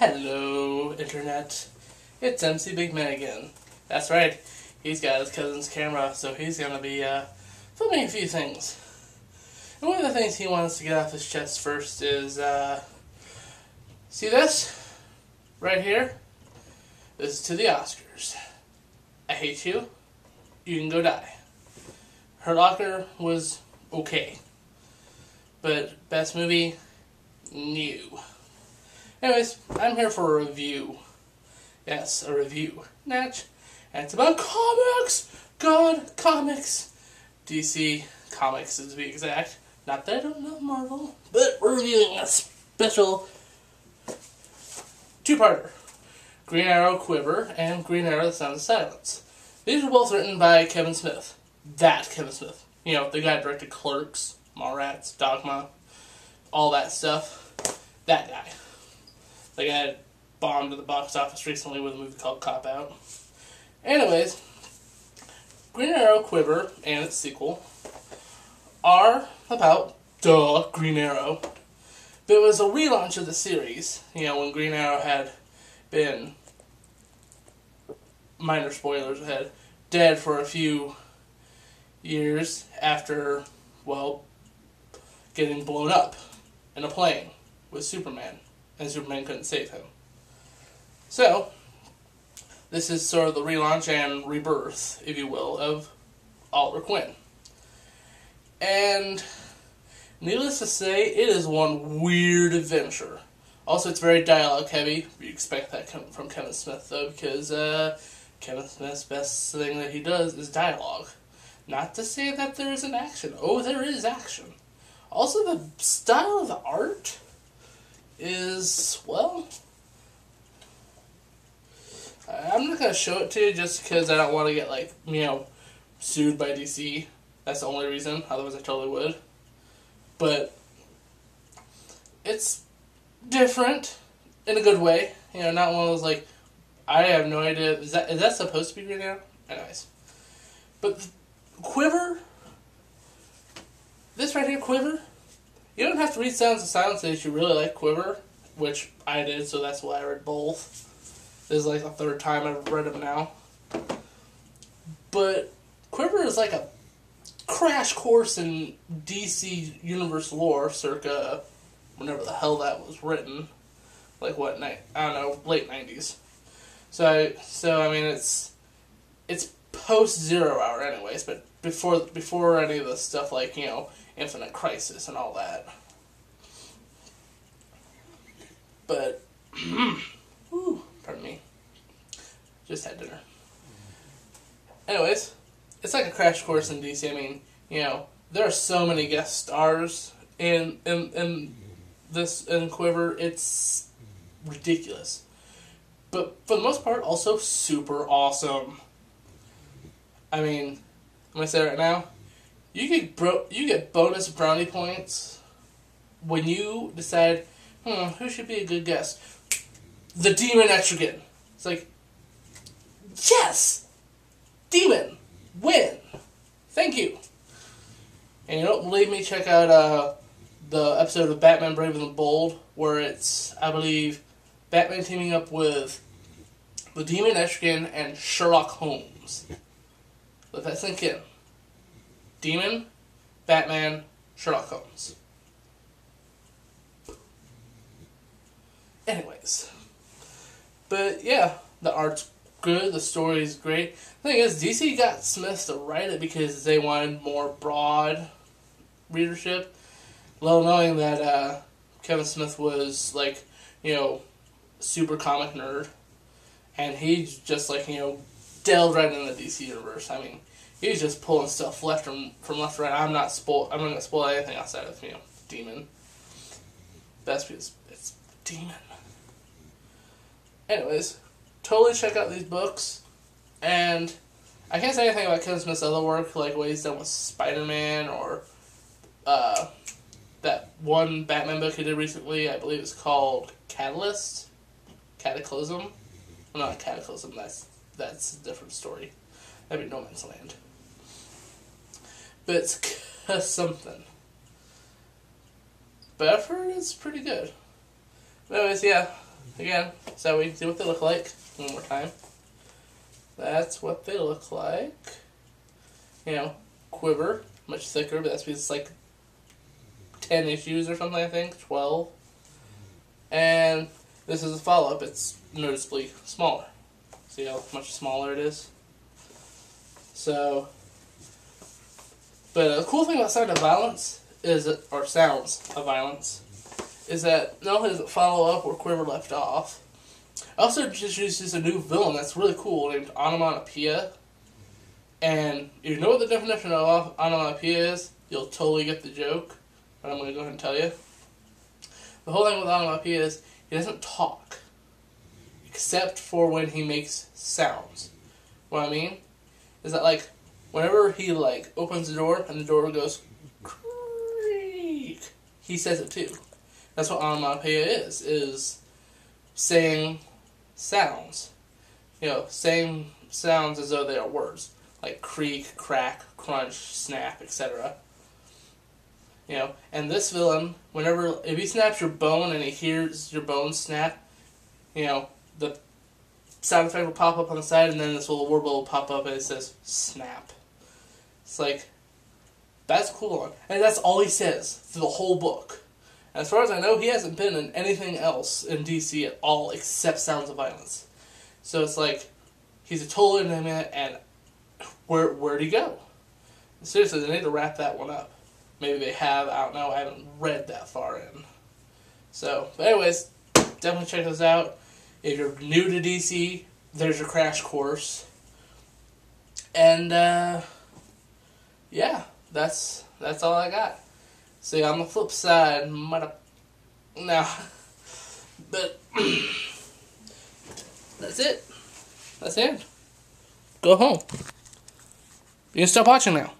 Hello, Internet. It's MC Big Man again. That's right, he's got his cousin's camera, so he's going to be filming a few things. And one of the things he wants to get off his chest first is, see this? Right here? This is to the Oscars. I hate you. You can go die. Her Locker was okay. But best movie? No. Anyways, I'm here for a review. Yes, a review. Natch. And it's about comics! God, comics! DC Comics, to be exact. Not that I don't love Marvel, but we're reviewing a special two-parter. Green Arrow Quiver and Green Arrow The Sound of Silence. These were both written by Kevin Smith. That Kevin Smith. You know, the guy who directed Clerks, Mallrats, Dogma, all that stuff. That guy. The guy that bombed at the box office recently with a movie called Cop Out. Anyways, Green Arrow Quiver and its sequel are about, Green Arrow. But it was a relaunch of the series, you know, when Green Arrow had been, minor spoilers ahead, dead for a few years after, well, getting blown up in a plane with Superman, and Superman couldn't save him. So, this is sort of the relaunch and rebirth, if you will, of Oliver Queen. And needless to say, it is one weird adventure. Also, it's very dialogue heavy. You expect that from Kevin Smith, though, because Kevin Smith's best thing that he does is dialogue. Not to say that there isn't action. Oh, there is action. Also, the style of the art is, well, I'm not going to show it to you just because I don't want to get, like, you know, sued by DC. That's the only reason. Otherwise, I totally would. But it's different in a good way. You know, not one of those, like, I have no idea. Is that supposed to be Green Arrow? Anyways. But Quiver, this right here, Quiver, you don't have to read Sounds of Silence if you really like Quiver, which I did, so that's why I read both. This is like the third time I've read them now. But Quiver is like a crash course in DC Universe lore, circa whenever the hell that was written. Like what, I don't know, late 90s. So I mean, it's post Zero Hour anyways, but before any of the stuff like, you know, Infinite Crisis and all that. But, pardon me. Just had dinner. Anyways, it's like a crash course in DC. I mean, you know, there are so many guest stars in Quiver. It's ridiculous. But for the most part, also super awesome. I mean, I'm gonna say right now, you get bonus brownie points when you decide, who should be a good guest? The Demon Etrigan. It's like, yes! Demon! Win! Thank you! And you don't believe me, check out the episode of Batman Brave and the Bold, where it's, I believe, Batman teaming up with the Demon Etrigan and Sherlock Holmes. Let that sink in. Demon, Batman, Sherlock Holmes. Anyways. But yeah, the art's good, the story's great. The thing is, DC got Smith to write it because they wanted more broad readership. Little knowing that Kevin Smith was, like, you know, super comic nerd. And he's just, like, you know, delved right in the DC universe. I mean, he's just pulling stuff from left to right. I'm not going to spoil anything outside of, you know, Demon. Best because it's Demon. Anyways, totally check out these books. And I can't say anything about Kevin Smith's other work, like what he's done with Spider-Man or that one Batman book he did recently. I believe it's called Cataclysm. Well, not Cataclysm, that's a different story. That'd be No Man's Land. But it's something. But I've heard it's pretty good. But anyways, yeah, again, so we can see what they look like one more time. That's what they look like. You know, quiver, much thicker, but that's because it's like 10 issues or something, I think, 12. And this is a follow-up. It's noticeably smaller. See how much smaller it is? So, but the cool thing about Sound of Violence is, or Sounds of Violence, is that not only does it follow up where Quiver left off, it also introduces a new villain that's really cool named Onomatopoeia. And if you know what the definition of onomatopoeia is, you'll totally get the joke. But I'm going to go ahead and tell you. The whole thing with onomatopoeia is he doesn't talk, except for when he makes sounds. What I mean is that, like, whenever he, like, opens the door and the door goes creak, he says it too. That's what onomatopoeia is saying sounds. You know, saying sounds as though they are words. Like creak, crack, crunch, snap, etc. You know, and this villain, if he snaps your bone and he hears your bone snap, you know, the sound effect will pop up on the side, and then this little word will pop up and it says snap. It's like, that's a cool one. And that's all he says through the whole book. And as far as I know, he hasn't been in anything else in DC at all except Sounds of Violence. So it's like, he's a total enigma, and where'd he go? Seriously, they need to wrap that one up. Maybe they have, I don't know, I haven't read that far in. So, but anyways, definitely check those out. If you're new to DC, there's your crash course. And, yeah, that's all I got. See, on the flip side, but that's it. That's it. Go home. You can stop watching now.